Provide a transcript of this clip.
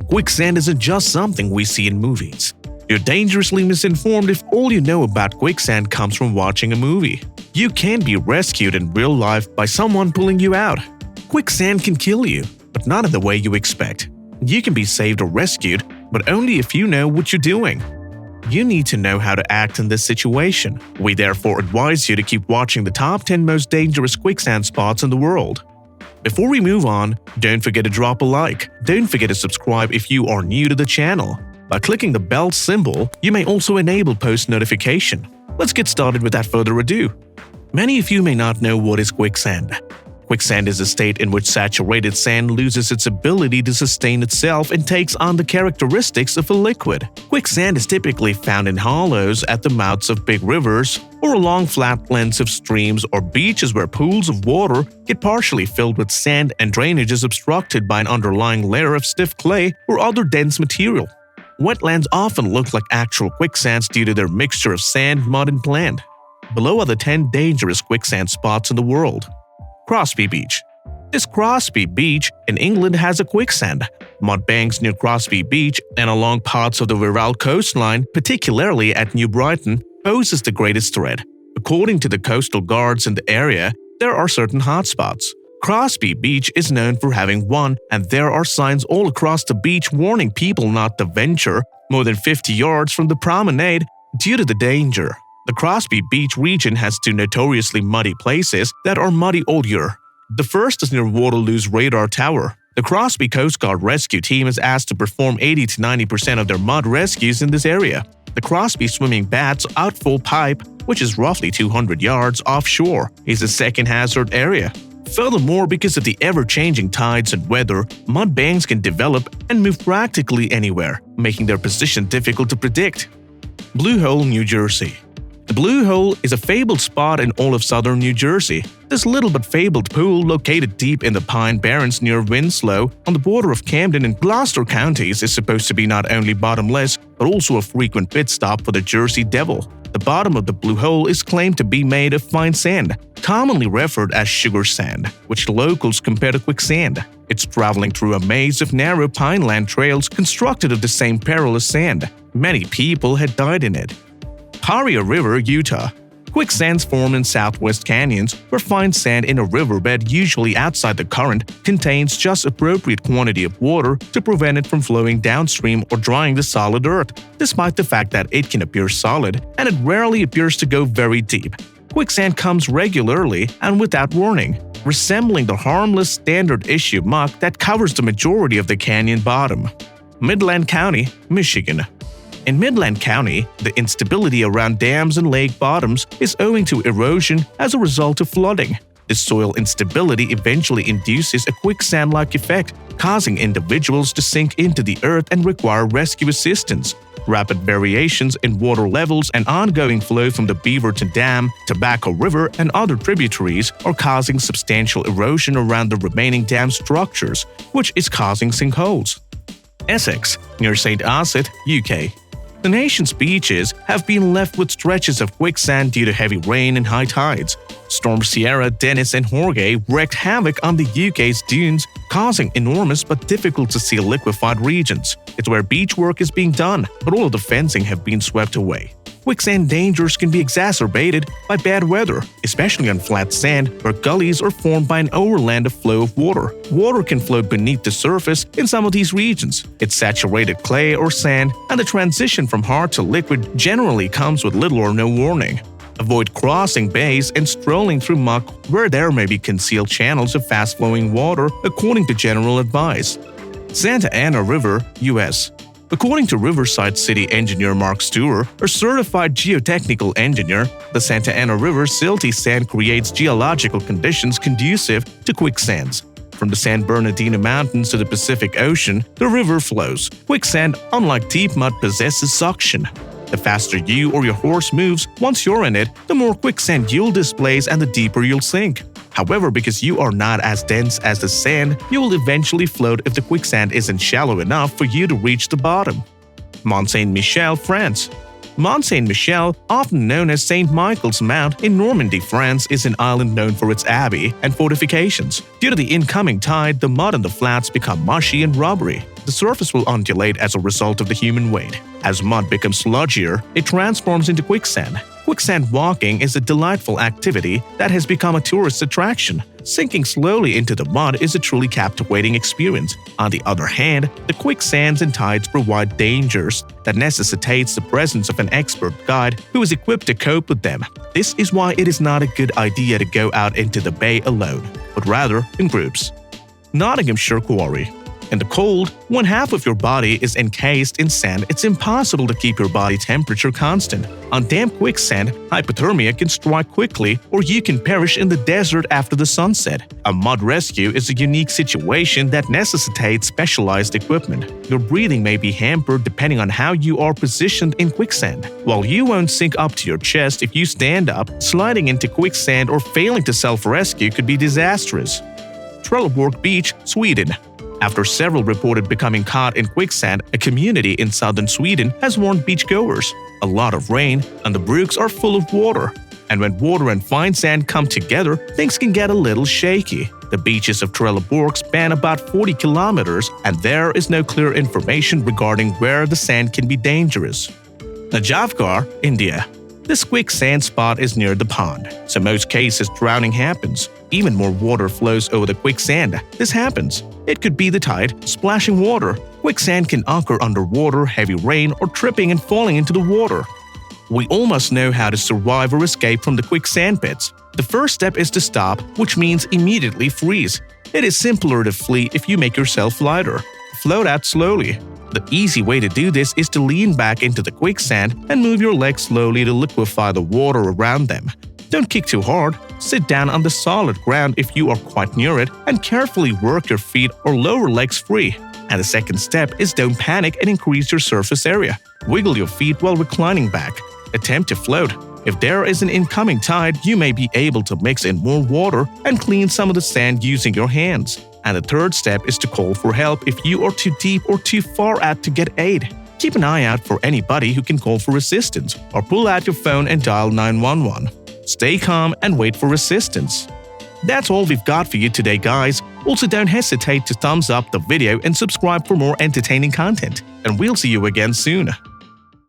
Quicksand isn't just something we see in movies. You're dangerously misinformed if all you know about quicksand comes from watching a movie. You can be rescued in real life by someone pulling you out. Quicksand can kill you, but not in the way you expect. You can be saved or rescued, but only if you know what you're doing. You need to know how to act in this situation. We therefore advise you to keep watching the top 10 most dangerous quicksand spots in the world. Before we move on, don't forget to drop a like. Don't forget to subscribe if you are new to the channel. By clicking the bell symbol, you may also enable post notification. Let's get started without further ado. Many of you may not know what is quicksand. Quicksand is a state in which saturated sand loses its ability to sustain itself and takes on the characteristics of a liquid. Quicksand is typically found in hollows at the mouths of big rivers or along flatlands of streams or beaches where pools of water get partially filled with sand and drainage is obstructed by an underlying layer of stiff clay or other dense material. Wetlands often look like actual quicksands due to their mixture of sand, mud, and plant. Below are the 10 dangerous quicksand spots in the world. Crosby Beach. This Crosby Beach in England has a quicksand. Mud banks near Crosby Beach and along parts of the Wirral coastline, particularly at New Brighton, poses the greatest threat. According to the coastal guards in the area, there are certain hotspots. Crosby Beach is known for having one, and there are signs all across the beach warning people not to venture more than 50 yards from the promenade due to the danger. The Crosby Beach region has two notoriously muddy places that are muddy all year. The first is near Waterloo's radar tower. The Crosby Coast Guard rescue team is asked to perform 80 to 90% of their mud rescues in this area. The Crosby swimming bath's outfall pipe, which is roughly 200 yards offshore, is the second hazard area. Furthermore, because of the ever-changing tides and weather, mud banks can develop and move practically anywhere, making their position difficult to predict. Blue Hole, New Jersey. The Blue Hole is a fabled spot in all of southern New Jersey. This little but fabled pool, located deep in the Pine Barrens near Winslow, on the border of Camden and Gloucester counties, is supposed to be not only bottomless, but also a frequent pit stop for the Jersey Devil. The bottom of the Blue Hole is claimed to be made of fine sand, commonly referred as sugar sand, which locals compare to quicksand. It's traveling through a maze of narrow pineland trails constructed of the same perilous sand. Many people had died in it. Aria River, Utah. Quicksands form in southwest canyons where fine sand in a riverbed, usually outside the current, contains just appropriate quantity of water to prevent it from flowing downstream or drying the solid earth, despite the fact that it can appear solid and it rarely appears to go very deep. Quicksand comes regularly and without warning, resembling the harmless standard-issue muck that covers the majority of the canyon bottom. Midland County, Michigan. In Midland County, the instability around dams and lake bottoms is owing to erosion as a result of flooding. This soil instability eventually induces a quicksand-like effect, causing individuals to sink into the earth and require rescue assistance. Rapid variations in water levels and ongoing flow from the Beaverton Dam, Tobacco River, and other tributaries are causing substantial erosion around the remaining dam structures, which is causing sinkholes. Essex, near St. Asset, UK. The nation's beaches have been left with stretches of quicksand due to heavy rain and high tides. Storms Sierra, Dennis, and Jorge wreaked havoc on the UK's dunes, causing enormous but difficult-to-see liquefied regions. It's where beach work is being done, but all of the fencing have been swept away. Quicksand dangers can be exacerbated by bad weather, especially on flat sand where gullies are formed by an overland of flow of water. Water can float beneath the surface in some of these regions. It's saturated clay or sand, and the transition from hard to liquid generally comes with little or no warning. Avoid crossing bays and strolling through muck where there may be concealed channels of fast-flowing water, according to general advice. Santa Ana River, US. According to Riverside City engineer Mark Stewart, a certified geotechnical engineer, the Santa Ana River silty sand creates geological conditions conducive to quicksands. From the San Bernardino Mountains to the Pacific Ocean, the river flows. Quicksand, unlike deep mud, possesses suction. The faster you or your horse moves once you're in it, the more quicksand you'll displace and the deeper you'll sink. However, because you are not as dense as the sand, you will eventually float if the quicksand isn't shallow enough for you to reach the bottom. Mont Saint-Michel, France. Mont Saint-Michel, often known as St. Michael's Mount in Normandy, France, is an island known for its abbey and fortifications. Due to the incoming tide, the mud on the flats become mushy and rubbery. The surface will undulate as a result of the human weight. As mud becomes sludgier, it transforms into quicksand. Quicksand walking is a delightful activity that has become a tourist attraction. Sinking slowly into the mud is a truly captivating experience. On the other hand, the quicksands and tides provide dangers that necessitates the presence of an expert guide who is equipped to cope with them. This is why it is not a good idea to go out into the bay alone, but rather in groups. Nottinghamshire Quarry. In the cold, when half of your body is encased in sand, it's impossible to keep your body temperature constant. On damp quicksand, hypothermia can strike quickly, or you can perish in the desert after the sunset. A mud rescue is a unique situation that necessitates specialized equipment. Your breathing may be hampered depending on how you are positioned in quicksand. While you won't sink up to your chest if you stand up, sliding into quicksand or failing to self-rescue could be disastrous. Trelleborg Beach, Sweden. After several reported becoming caught in quicksand, a community in southern Sweden has warned beachgoers. A lot of rain and the brooks are full of water. And when water and fine sand come together, things can get a little shaky. The beaches of Trelleborg span about 40 kilometers, and there is no clear information regarding where the sand can be dangerous. Najeegar, India. This quicksand spot is near the pond, so most cases drowning happens. Even more water flows over the quicksand. This happens. It could be the tide, splashing water. Quicksand can occur underwater, heavy rain, or tripping and falling into the water. We all must know how to survive or escape from the quicksand pits. The first step is to stop, which means immediately freeze. It is simpler to flee if you make yourself lighter. Float out slowly. The easy way to do this is to lean back into the quicksand and move your legs slowly to liquefy the water around them. Don't kick too hard. Sit down on the solid ground if you are quite near it and carefully work your feet or lower legs free. And the second step is don't panic and increase your surface area. Wiggle your feet while reclining back. Attempt to float. If there is an incoming tide, you may be able to mix in more water and clean some of the sand using your hands. And the third step is to call for help if you are too deep or too far out to get aid. Keep an eye out for anybody who can call for assistance, or pull out your phone and dial 911. Stay calm and wait for assistance. That's all we've got for you today, guys. Also, don't hesitate to thumbs up the video and subscribe for more entertaining content. And we'll see you again soon.